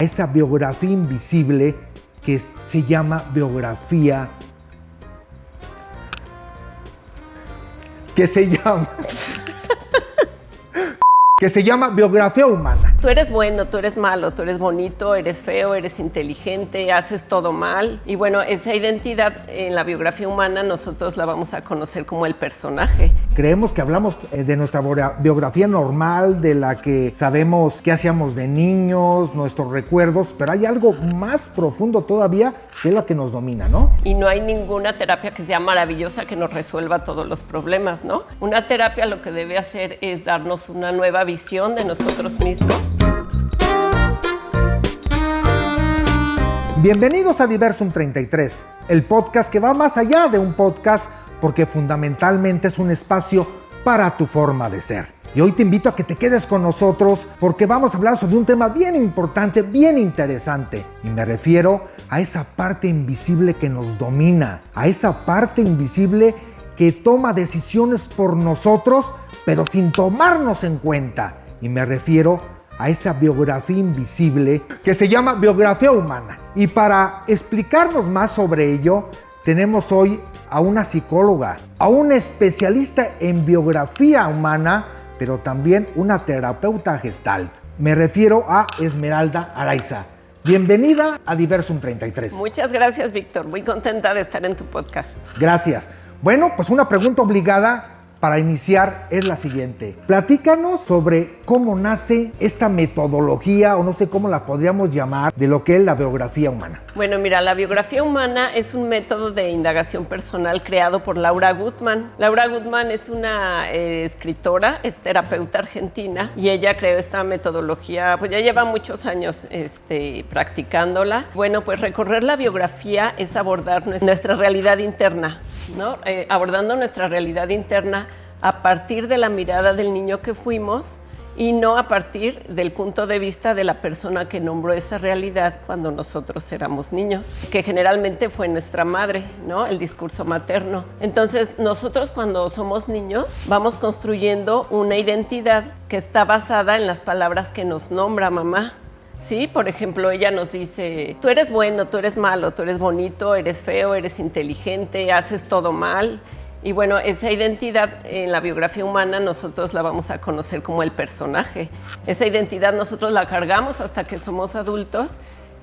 esa biografía invisible que se llama biografía, que se llama biografía humana. Tú eres bueno, tú eres malo, tú eres bonito, eres feo, eres inteligente, haces todo mal. Y bueno, esa identidad en la biografía humana nosotros la vamos a conocer como el personaje. Creemos que hablamos de nuestra biografía normal, de la que sabemos qué hacíamos de niños, nuestros recuerdos, pero hay algo más profundo todavía que es la que nos domina, ¿no? Y no hay ninguna terapia que sea maravillosa que nos resuelva todos los problemas, ¿no? Una terapia lo que debe hacer es darnos una nueva visión de nosotros mismos. Bienvenidos a Diversum 33, el podcast que va más allá de un podcast porque fundamentalmente es un espacio para tu forma de ser. Y hoy te invito a que te quedes con nosotros porque vamos a hablar sobre un tema bien importante, bien interesante. Y me refiero a esa parte invisible que nos domina, a esa parte invisible que toma decisiones por nosotros, pero sin tomarnos en cuenta. Y me refiero a esa biografía invisible que se llama biografía humana. Y para explicarnos más sobre ello, tenemos hoy a una psicóloga, a una especialista en biografía humana, pero también una terapeuta gestalt. Me refiero a Esmeralda Araiza. Bienvenida a Diversum 33. Muchas gracias, Víctor. Muy contenta de estar en tu podcast. Gracias. Bueno, pues una pregunta obligada para iniciar es la siguiente. Platícanos sobre cómo nace esta metodología, o no sé cómo la podríamos llamar, de lo que es la biografía humana. Bueno, mira, la biografía humana es un método de indagación personal creado por Laura Gutman. Laura Gutman es una escritora, es terapeuta argentina, y ella creó esta metodología, pues ya lleva muchos años practicándola. Bueno, pues recorrer la biografía es abordar nuestra realidad interna, ¿no? Abordando nuestra realidad interna a partir de la mirada del niño que fuimos y no a partir del punto de vista de la persona que nombró esa realidad cuando nosotros éramos niños, que generalmente fue nuestra madre, ¿no? El discurso materno. Entonces, nosotros cuando somos niños vamos construyendo una identidad que está basada en las palabras que nos nombra mamá. Sí, por ejemplo, ella nos dice, tú eres bueno, tú eres malo, tú eres bonito, eres feo, eres inteligente, haces todo mal. Y bueno, esa identidad en la biografía humana nosotros la vamos a conocer como el personaje. Esa identidad nosotros la cargamos hasta que somos adultos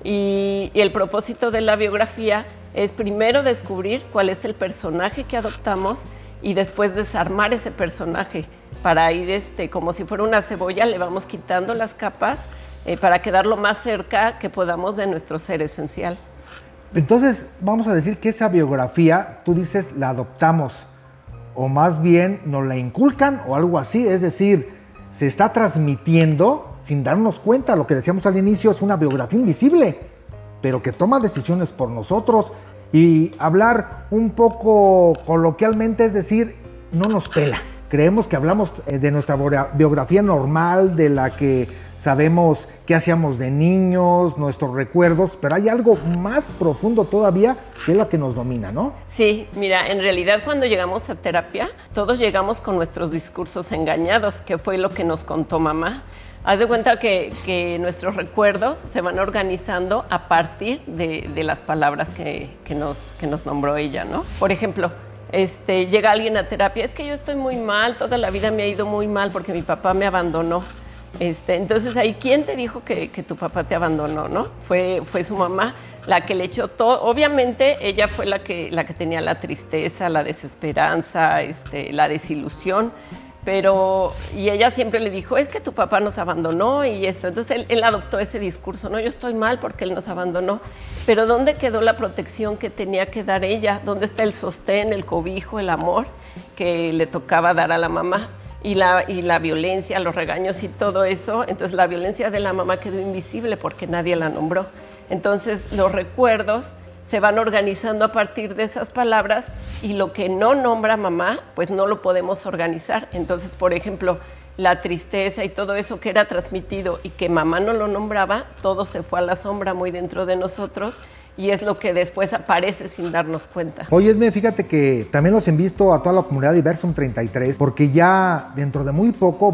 y el propósito de la biografía es primero descubrir cuál es el personaje que adoptamos y después desarmar ese personaje para ir como si fuera una cebolla, le vamos quitando las capas para quedar lo más cerca que podamos de nuestro ser esencial. Entonces, vamos a decir que esa biografía, tú dices, la adoptamos, o más bien nos la inculcan o algo así, es decir, se está transmitiendo sin darnos cuenta. Lo que decíamos al inicio es una biografía invisible, pero que toma decisiones por nosotros. Y hablar un poco coloquialmente, es decir, no nos pela. Creemos que hablamos de nuestra biografía normal, de la que sabemos qué hacíamos de niños, nuestros recuerdos, pero hay algo más profundo todavía que es la que nos domina, ¿no? Sí, mira, en realidad cuando llegamos a terapia, todos llegamos con nuestros discursos engañados, que fue lo que nos contó mamá. Haz de cuenta que nuestros recuerdos se van organizando a partir de las palabras que nos nombró ella, ¿no? Por ejemplo, llega alguien a terapia, es que yo estoy muy mal, toda la vida me ha ido muy mal porque mi papá me abandonó. Entonces ahí, ¿quién te dijo que tu papá te abandonó, no? Fue su mamá la que le echó todo. Obviamente ella fue la que tenía la tristeza, la desesperanza, la desilusión, y ella siempre le dijo, es que tu papá nos abandonó y esto. Entonces él adoptó ese discurso, no, yo estoy mal porque él nos abandonó. Pero ¿dónde quedó la protección que tenía que dar ella? ¿Dónde está el sostén, el cobijo, el amor que le tocaba dar a la mamá? Y la violencia, los regaños y todo eso. Entonces la violencia de la mamá quedó invisible porque nadie la nombró. Entonces los recuerdos se van organizando a partir de esas palabras y lo que no nombra mamá, pues no lo podemos organizar. Entonces, por ejemplo, la tristeza y todo eso que era transmitido y que mamá no lo nombraba, todo se fue a la sombra muy dentro de nosotros y es lo que después aparece sin darnos cuenta. Oye, Esme, fíjate que también los invito a toda la comunidad de Diversum 33 porque ya dentro de muy poco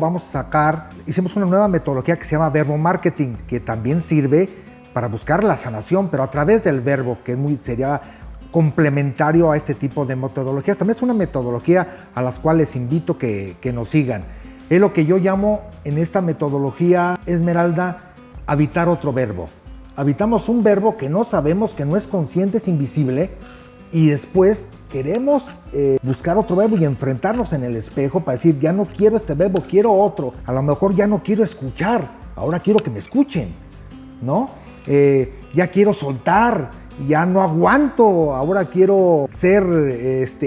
hicimos una nueva metodología que se llama Verbo Marketing, que también sirve para buscar la sanación, pero a través del verbo, que sería complementario a este tipo de metodologías. También es una metodología a las cuales invito que nos sigan. Es lo que yo llamo en esta metodología, Esmeralda, habitar otro verbo. Habitamos un verbo que no sabemos, que no es consciente, es invisible, y después queremos buscar otro verbo y enfrentarnos en el espejo para decir, ya no quiero este verbo, quiero otro. A lo mejor ya no quiero escuchar, ahora quiero que me escuchen, ¿no? Ya quiero soltar, ya no aguanto, ahora quiero ser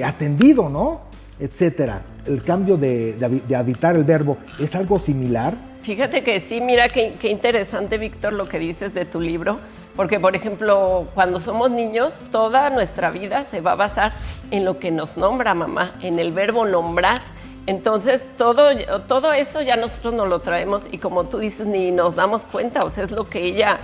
atendido, ¿no? Etcétera. El cambio de habitar el verbo es algo similar. Fíjate que sí, mira qué interesante, Víctor, lo que dices de tu libro, porque, por ejemplo, cuando somos niños, toda nuestra vida se va a basar en lo que nos nombra mamá, en el verbo nombrar. Entonces, todo eso ya nosotros nos lo traemos y, como tú dices, ni nos damos cuenta, o sea, es lo que ella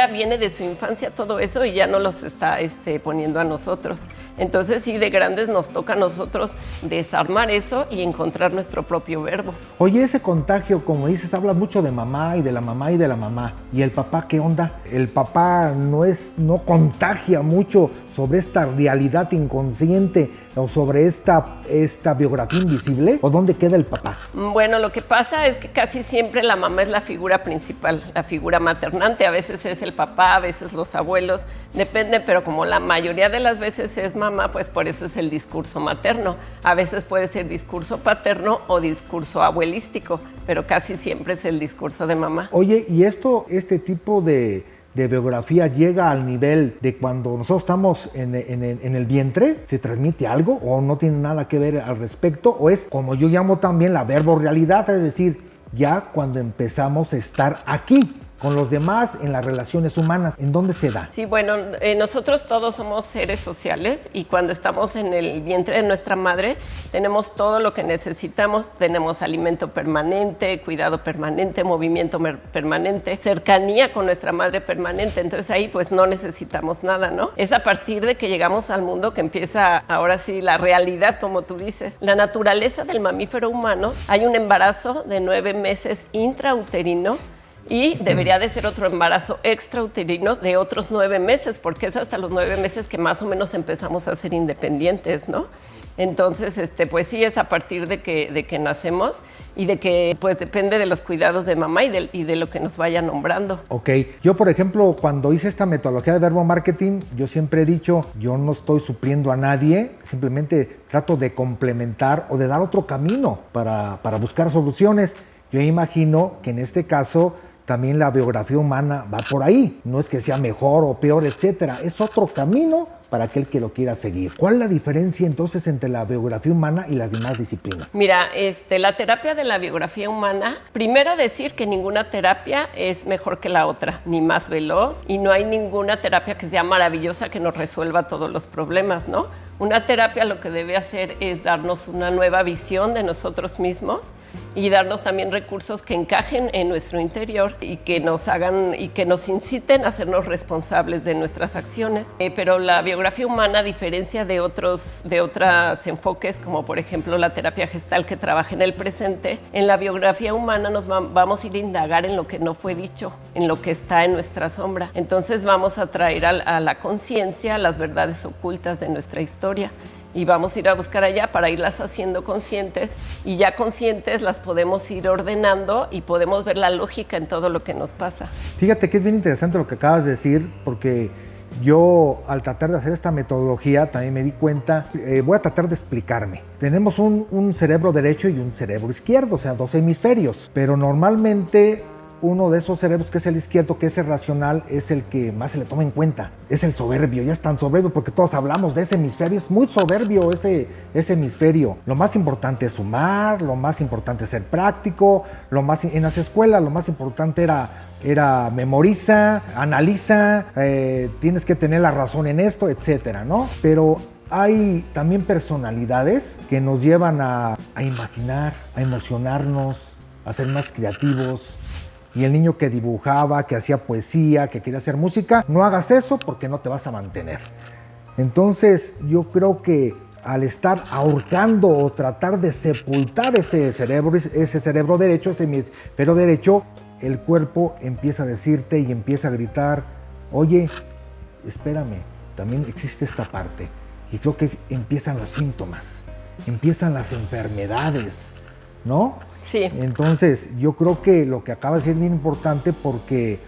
viene de su infancia, todo eso, y ya no los está poniendo a nosotros. Entonces, sí, de grandes nos toca a nosotros desarmar eso y encontrar nuestro propio verbo. Oye, ese contagio, como dices, habla mucho de mamá y de la mamá y de la mamá. ¿Y el papá qué onda? El papá no contagia mucho sobre esta realidad inconsciente o sobre esta biografía invisible, ¿o dónde queda el papá? Bueno, lo que pasa es que casi siempre la mamá es la figura principal, la figura maternante. A veces es el papá, a veces los abuelos, depende, pero como la mayoría de las veces es mamá, pues por eso es el discurso materno. A veces puede ser discurso paterno o discurso abuelístico, pero casi siempre es el discurso de mamá. Oye, ¿y este tipo de biografía llega al nivel de cuando nosotros estamos en el vientre? ¿Se transmite algo o no tiene nada que ver al respecto? ¿O es, como yo llamo también, la verborrealidad, es decir, ya cuando empezamos a estar aquí con los demás en las relaciones humanas? ¿En dónde se da? Sí, bueno, nosotros todos somos seres sociales y cuando estamos en el vientre de nuestra madre tenemos todo lo que necesitamos. Tenemos alimento permanente, cuidado permanente, movimiento permanente, cercanía con nuestra madre permanente. Entonces ahí pues no necesitamos nada, ¿no? Es a partir de que llegamos al mundo que empieza ahora sí la realidad, como tú dices. La naturaleza del mamífero humano, hay un embarazo de 9 meses intrauterino y debería de ser otro embarazo extrauterino de otros 9 meses, porque es hasta los 9 meses que más o menos empezamos a ser independientes, ¿no? Entonces, pues sí, es a partir de que nacemos y de que pues depende de los cuidados de mamá y de lo que nos vaya nombrando. Ok, yo por ejemplo, cuando hice esta metodología de verbo marketing, yo siempre he dicho, yo no estoy supliendo a nadie, simplemente trato de complementar o de dar otro camino para buscar soluciones. Yo imagino que en este caso también la biografía humana va por ahí. No es que sea mejor o peor, etcétera. Es otro camino para aquel que lo quiera seguir. ¿Cuál es la diferencia entonces entre la biografía humana y las demás disciplinas? Mira, la terapia de la biografía humana, primero decir que ninguna terapia es mejor que la otra, ni más veloz, y no hay ninguna terapia que sea maravillosa que nos resuelva todos los problemas, ¿no? Una terapia lo que debe hacer es darnos una nueva visión de nosotros mismos y darnos también recursos que encajen en nuestro interior y que nos hagan y que nos inciten a hacernos responsables de nuestras acciones. Pero la biografía humana, a diferencia de otros enfoques, como por ejemplo la terapia gestal que trabaja en el presente, en la biografía humana nos vamos a ir a indagar en lo que no fue dicho, en lo que está en nuestra sombra. Entonces vamos a traer a la conciencia las verdades ocultas de nuestra historia. Y vamos a ir a buscar allá para irlas haciendo conscientes, y ya conscientes las podemos ir ordenando y podemos ver la lógica en todo lo que nos pasa. Fíjate que es bien interesante lo que acabas de decir, porque yo al tratar de hacer esta metodología también me di cuenta, voy a tratar de explicarme. Tenemos un cerebro derecho y un cerebro izquierdo, o sea, 2 hemisferios, pero normalmente uno de esos cerebros, que es el izquierdo, que es el racional, es el que más se le toma en cuenta. Es el soberbio, ya es tan soberbio porque todos hablamos de ese hemisferio, es muy soberbio ese hemisferio. Lo más importante es sumar, lo más importante es ser práctico, en las escuelas lo más importante era memoriza, analiza, tienes que tener la razón en esto, etcétera, ¿no? Pero hay también personalidades que nos llevan a imaginar, a emocionarnos, a ser más creativos. Y el niño que dibujaba, que hacía poesía, que quería hacer música, no hagas eso porque no te vas a mantener. Entonces yo creo que al estar ahorcando o tratar de sepultar ese cerebro derecho, ese hemisferio derecho, el cuerpo empieza a decirte y empieza a gritar, oye, espérame, también existe esta parte. Y creo que empiezan los síntomas, empiezan las enfermedades, ¿no? Sí. Entonces, yo creo que lo que acaba de ser bien importante porque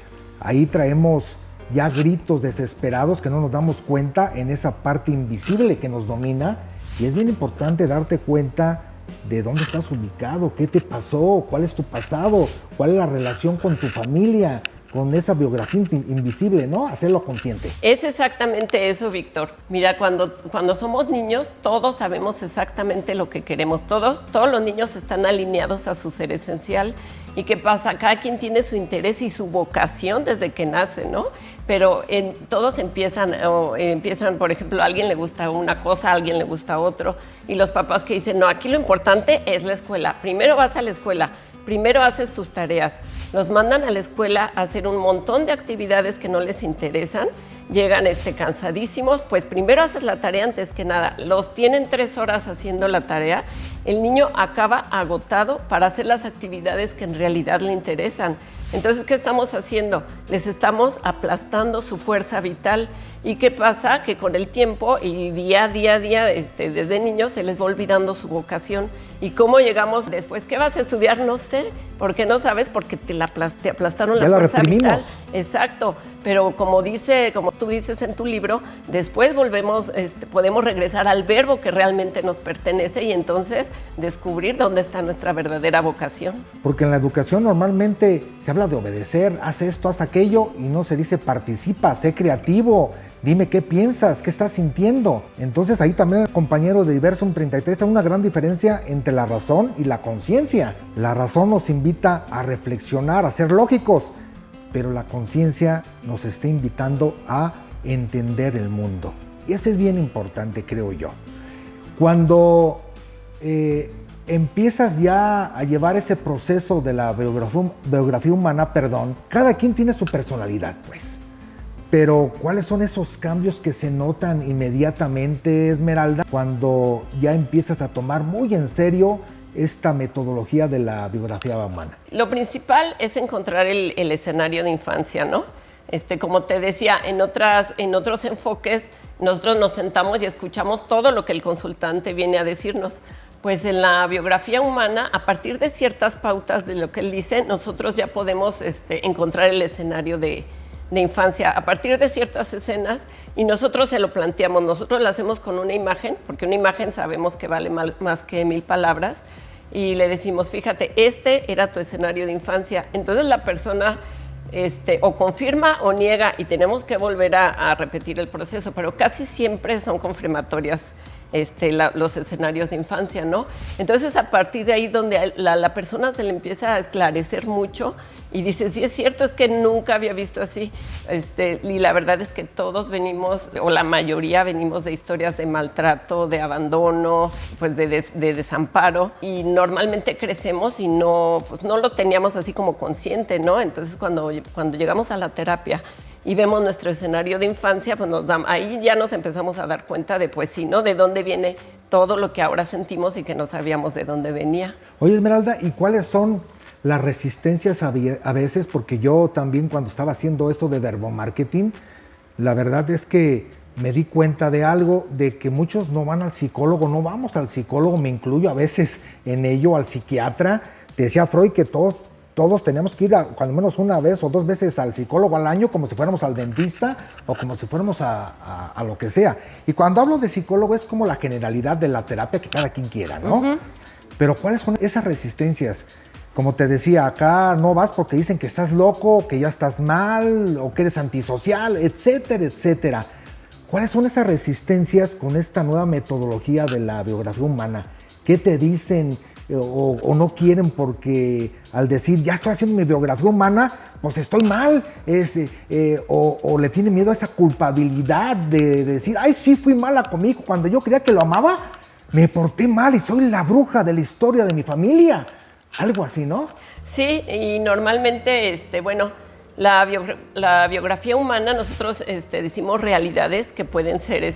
ahí traemos ya gritos desesperados que no nos damos cuenta en esa parte invisible que nos domina, y es bien importante darte cuenta de dónde estás ubicado, qué te pasó, cuál es tu pasado, cuál es la relación con tu familia, con esa biografía invisible, ¿no? Hacerlo consciente. Es exactamente eso, Víctor. Mira, cuando somos niños, todos sabemos exactamente lo que queremos. Todos los niños están alineados a su ser esencial. ¿Y qué pasa? Cada quien tiene su interés y su vocación desde que nace, ¿no? Pero todos empiezan, por ejemplo, a alguien le gusta una cosa, a alguien le gusta otro. Y los papás que dicen, no, aquí lo importante es la escuela. Primero vas a la escuela, primero haces tus tareas. Los mandan a la escuela a hacer un montón de actividades que no les interesan. Llegan cansadísimos, pues primero haces la tarea antes que nada. Los tienen 3 horas haciendo la tarea. El niño acaba agotado para hacer las actividades que en realidad le interesan. Entonces, ¿qué estamos haciendo? Les estamos aplastando su fuerza vital. ¿Y qué pasa? Que con el tiempo y día a día, desde niños se les va olvidando su vocación. ¿Y cómo llegamos después? ¿Qué vas a estudiar? No sé. ¿Por qué no sabes? Porque te aplastaron la fuerza vital. Exacto. Pero como tú dices en tu libro, después podemos regresar al verbo que realmente nos pertenece y entonces descubrir dónde está nuestra verdadera vocación. Porque en la educación normalmente se habla de obedecer, haz esto, haz aquello, y no se dice participa, sé creativo, dime qué piensas, qué estás sintiendo. Entonces ahí también el compañero de Versum 33 hay una gran diferencia entre la razón y la conciencia. La razón nos invita a reflexionar, a ser lógicos, pero la conciencia nos está invitando a entender el mundo. Y eso es bien importante, creo yo. Cuando empiezas ya a llevar ese proceso de la biografía humana, cada quien tiene su personalidad, pues. Pero ¿cuáles son esos cambios que se notan inmediatamente, Esmeralda, cuando ya empiezas a tomar muy en serio esta metodología de la biografía humana? Lo principal es encontrar el escenario de infancia, ¿no? Como te decía, en otros enfoques, nosotros nos sentamos y escuchamos todo lo que el consultante viene a decirnos. Pues en la biografía humana, a partir de ciertas pautas de lo que él dice, nosotros ya podemos encontrar el escenario de infancia a partir de ciertas escenas, y nosotros se lo planteamos, nosotros lo hacemos con una imagen, porque una imagen sabemos que vale más que 1000 palabras, y le decimos, fíjate, era tu escenario de infancia. Entonces la persona o confirma o niega, y tenemos que volver a repetir el proceso, pero casi siempre son confirmatorias los escenarios de infancia, ¿no? Entonces, a partir de ahí donde la persona se le empieza a esclarecer mucho y dice, sí, es cierto, es que nunca había visto así. Y la verdad es que todos venimos, o la mayoría venimos de historias de maltrato, de abandono, pues de desamparo, y normalmente crecemos y no lo teníamos así como consciente, ¿no? Entonces, cuando llegamos a la terapia y vemos nuestro escenario de infancia, pues ahí ya nos empezamos a dar cuenta de, pues sí, ¿no? De dónde viene todo lo que ahora sentimos y que no sabíamos de dónde venía. Oye, Esmeralda, ¿y cuáles son las resistencias a veces? Porque yo también, cuando estaba haciendo esto de verbomarketing, la verdad es que me di cuenta de algo, de que muchos no van al psicólogo, no vamos al psicólogo, me incluyo a veces en ello, al psiquiatra. Te decía Freud que todos tenemos que ir cuando menos una vez o 2 veces al psicólogo al año, como si fuéramos al dentista o como si fuéramos a lo que sea. Y cuando hablo de psicólogo es como la generalidad de la terapia que cada quien quiera, ¿no? Uh-huh. Pero ¿cuáles son esas resistencias? Como te decía, acá no vas porque dicen que estás loco, que ya estás mal o que eres antisocial, etcétera, etcétera. ¿Cuáles son esas resistencias con esta nueva metodología de la biografía humana? ¿Qué te dicen? O no quieren porque al decir ya estoy haciendo mi biografía humana, pues estoy mal, o le tienen miedo a esa culpabilidad de decir, ay, sí fui mala con mi hijo, cuando yo creía que lo amaba, me porté mal y soy la bruja de la historia de mi familia, algo así, ¿no? Sí, y normalmente, la biografía humana, nosotros decimos realidades que pueden ser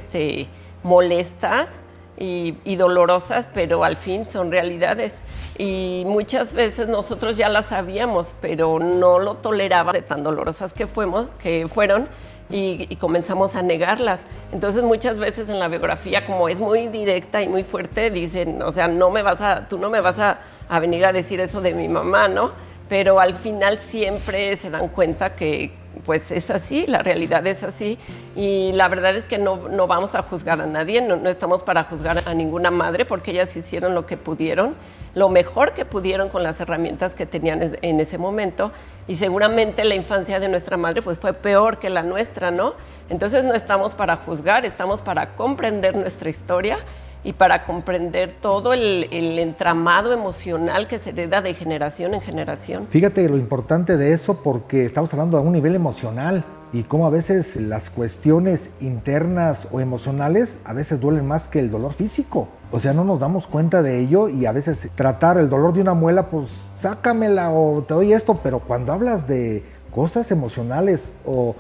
molestas y dolorosas, pero al fin son realidades. y muchas veces nosotros ya las sabíamos, pero no lo tolerábamos de tan dolorosas que fueron y comenzamos a negarlas. Entonces muchas veces en la biografía, como es muy directa y muy fuerte, dicen, o sea, tú no me vas a venir a decir eso de mi mamá, ¿no? Pero al final siempre se dan cuenta que pues es así, la realidad es así, y la verdad es que no vamos a juzgar a nadie, no estamos para juzgar a ninguna madre, porque ellas hicieron lo que pudieron, lo mejor que pudieron con las herramientas que tenían en ese momento, y seguramente la infancia de nuestra madre pues fue peor que la nuestra, ¿no? Entonces no estamos para juzgar, estamos para comprender nuestra historia y para comprender todo el entramado emocional que se hereda de generación en generación. Fíjate lo importante de eso, porque estamos hablando a un nivel emocional y cómo a veces las cuestiones internas o emocionales a veces duelen más que el dolor físico. O sea, no nos damos cuenta de ello, y a veces tratar el dolor de una muela, pues sácamela o te doy esto, pero cuando hablas de cosas emocionales o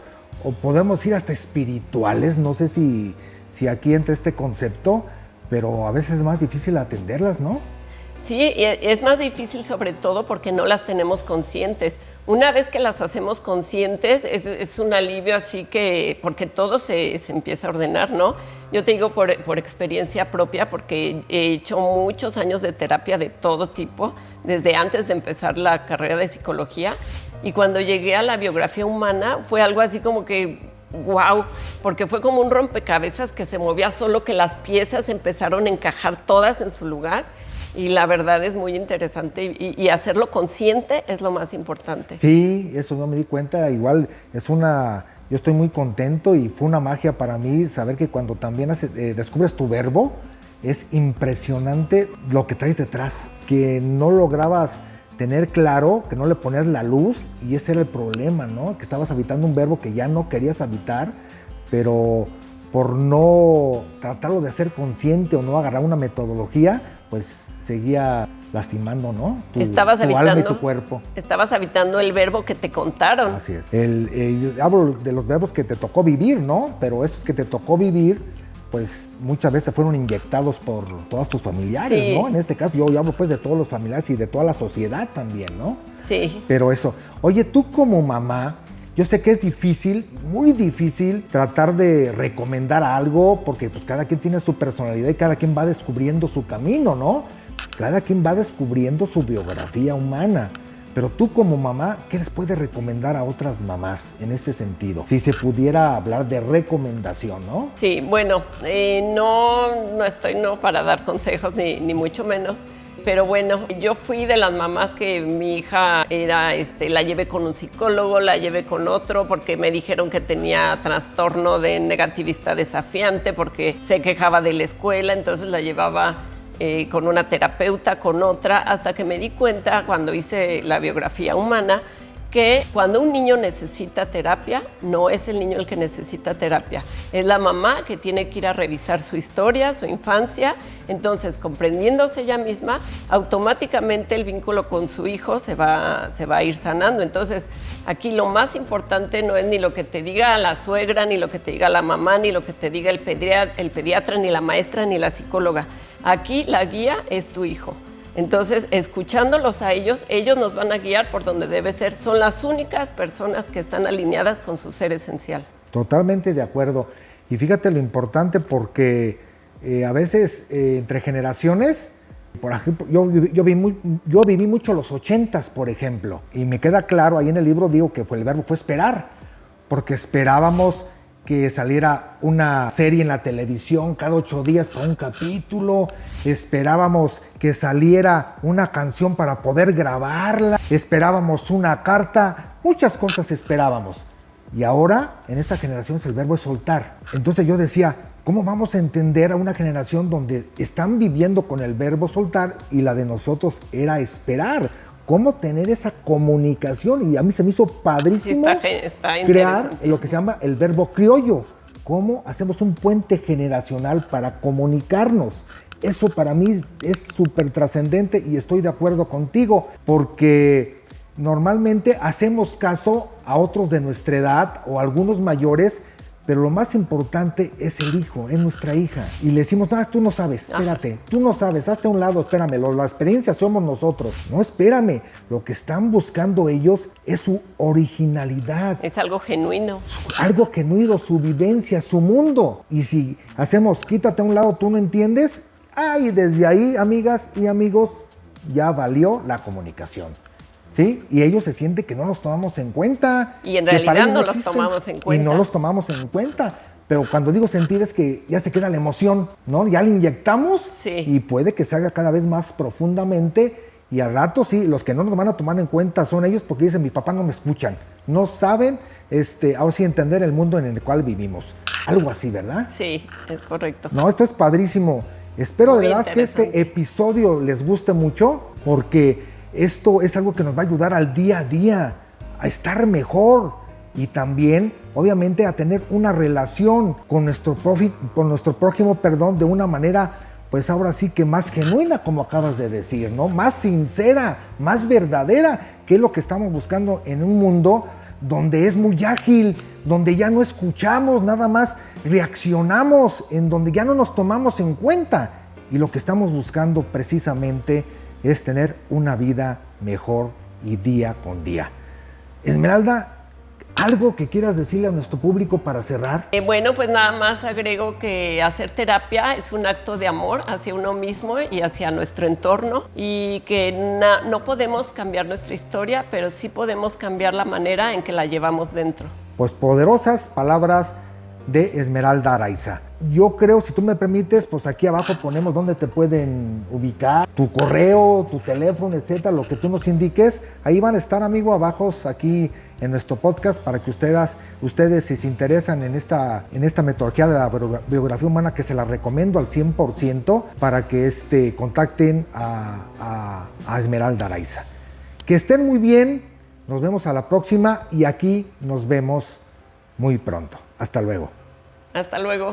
podemos ir hasta espirituales, no sé si aquí entra este concepto, pero a veces es más difícil atenderlas, ¿no? Sí, es más difícil sobre todo porque no las tenemos conscientes. Una vez que las hacemos conscientes, es un alivio, así que, porque todo se empieza a ordenar, ¿no? Yo te digo por experiencia propia, porque he hecho muchos años de terapia de todo tipo, desde antes de empezar la carrera de psicología, y cuando llegué a la biografía humana fue algo así como que wow, porque fue como un rompecabezas que se movía solo, que las piezas empezaron a encajar todas en su lugar, y la verdad es muy interesante, y hacerlo consciente es lo más importante. Sí, eso no me di cuenta, igual yo estoy muy contento, y fue una magia para mí saber que cuando también descubres tu verbo, es impresionante lo que traes detrás, que no lograbas tener claro, que no le ponías la luz, y ese era el problema, ¿no? Que estabas habitando un verbo que ya no querías habitar, pero por no tratarlo de hacer consciente o no agarrar una metodología, pues seguía lastimando, ¿no? Tu alma y tu cuerpo. Estabas habitando el verbo que te contaron. Así es. Yo hablo de los verbos que te tocó vivir, ¿no? Pero esos que te tocó vivir, pues muchas veces fueron inyectados por todos tus familiares, sí, ¿no? En este caso yo hablo pues de todos los familiares y de toda la sociedad también, ¿no? Sí. Pero eso, oye, tú como mamá, yo sé que es difícil, muy difícil tratar de recomendar algo, porque pues cada quien tiene su personalidad y cada quien va descubriendo su camino, ¿no? Cada quien va descubriendo su biografía humana. Pero tú como mamá, ¿qué les puedes recomendar a otras mamás en este sentido? Si se pudiera hablar de recomendación, ¿no? Sí, bueno, no estoy para dar consejos ni mucho menos. Pero bueno, yo fui de las mamás que mi hija la llevé con un psicólogo, la llevé con otro, porque me dijeron que tenía trastorno de negativista desafiante, porque se quejaba de la escuela, entonces la llevaba con una terapeuta, con otra, hasta que me di cuenta cuando hice la biografía humana que cuando un niño necesita terapia, no es el niño el que necesita terapia, es la mamá que tiene que ir a revisar su historia, su infancia. Entonces, comprendiéndose ella misma, automáticamente el vínculo con su hijo se va a ir sanando. Entonces, aquí lo más importante no es ni lo que te diga la suegra, ni lo que te diga la mamá, ni lo que te diga el pediatra, ni la maestra, ni la psicóloga. Aquí la guía es tu hijo. Entonces, escuchándolos a ellos nos van a guiar por donde debe ser. Son las únicas personas que están alineadas con su ser esencial. Totalmente de acuerdo. Y fíjate lo importante, porque a veces entre generaciones, por ejemplo, yo viví mucho los 80s, por ejemplo, y me queda claro, ahí en el libro digo que el verbo fue esperar, porque esperábamos que saliera una serie en la televisión cada 8 días para un capítulo, esperábamos que saliera una canción para poder grabarla, esperábamos una carta, muchas cosas esperábamos. Y ahora, en esta generación, el verbo es soltar. Entonces yo decía, ¿cómo vamos a entender a una generación donde están viviendo con el verbo soltar y la de nosotros era esperar? ¿Cómo tener esa comunicación? Y a mí se me hizo padrísimo crear lo que se llama el verbo criollo. ¿Cómo hacemos un puente generacional para comunicarnos? Eso para mí es súper trascendente, y estoy de acuerdo contigo, porque normalmente hacemos caso a otros de nuestra edad o a algunos mayores, pero lo más importante es el hijo, es nuestra hija. Y le decimos, no, tú no sabes, espérate, tú no sabes, hazte a un lado, espérame, la experiencia somos nosotros. No, espérame, lo que están buscando ellos es su originalidad. Es algo genuino. Algo genuino, su vivencia, su mundo. Y si hacemos, quítate a un lado, tú no entiendes, desde ahí, amigas y amigos, ya valió la comunicación. ¿Sí? Y ellos se sienten que no los tomamos en cuenta. Y en realidad no los tomamos en cuenta. Y no los tomamos en cuenta. Pero cuando digo sentir es que ya se queda la emoción, ¿no? Ya le inyectamos y puede que se haga cada vez más profundamente. Y al rato sí, los que no nos van a tomar en cuenta son ellos porque dicen, mi papá no me escuchan. No saben, ahora sí, entender el mundo en el cual vivimos. Algo así, ¿verdad? Sí, es correcto. No, esto es padrísimo. Espero de verdad que este episodio les guste mucho porque esto es algo que nos va a ayudar al día a día, a estar mejor y también, obviamente, a tener una relación con nuestro prójimo, de una manera, pues ahora sí que más genuina, como acabas de decir, ¿no? Más sincera, más verdadera, que es lo que estamos buscando en un mundo donde es muy ágil, donde ya no escuchamos, nada más reaccionamos, en donde ya no nos tomamos en cuenta. Y lo que estamos buscando precisamente es tener una vida mejor y día con día. Esmeralda, ¿algo que quieras decirle a nuestro público para cerrar? Bueno, pues nada más agrego que hacer terapia es un acto de amor hacia uno mismo y hacia nuestro entorno y que no podemos cambiar nuestra historia, pero sí podemos cambiar la manera en que la llevamos dentro. Pues poderosas palabras de Esmeralda Araiza. Yo creo, si tú me permites, pues aquí abajo ponemos dónde te pueden ubicar, tu correo, tu teléfono, etcétera, lo que tú nos indiques. Ahí van a estar, amigo, abajo aquí en nuestro podcast para que ustedes si se interesan en esta metodología de la biografía humana, que se la recomiendo al 100%, para que contacten a Esmeralda Araiza. Que estén muy bien, nos vemos a la próxima y aquí nos vemos muy pronto. Hasta luego. Hasta luego.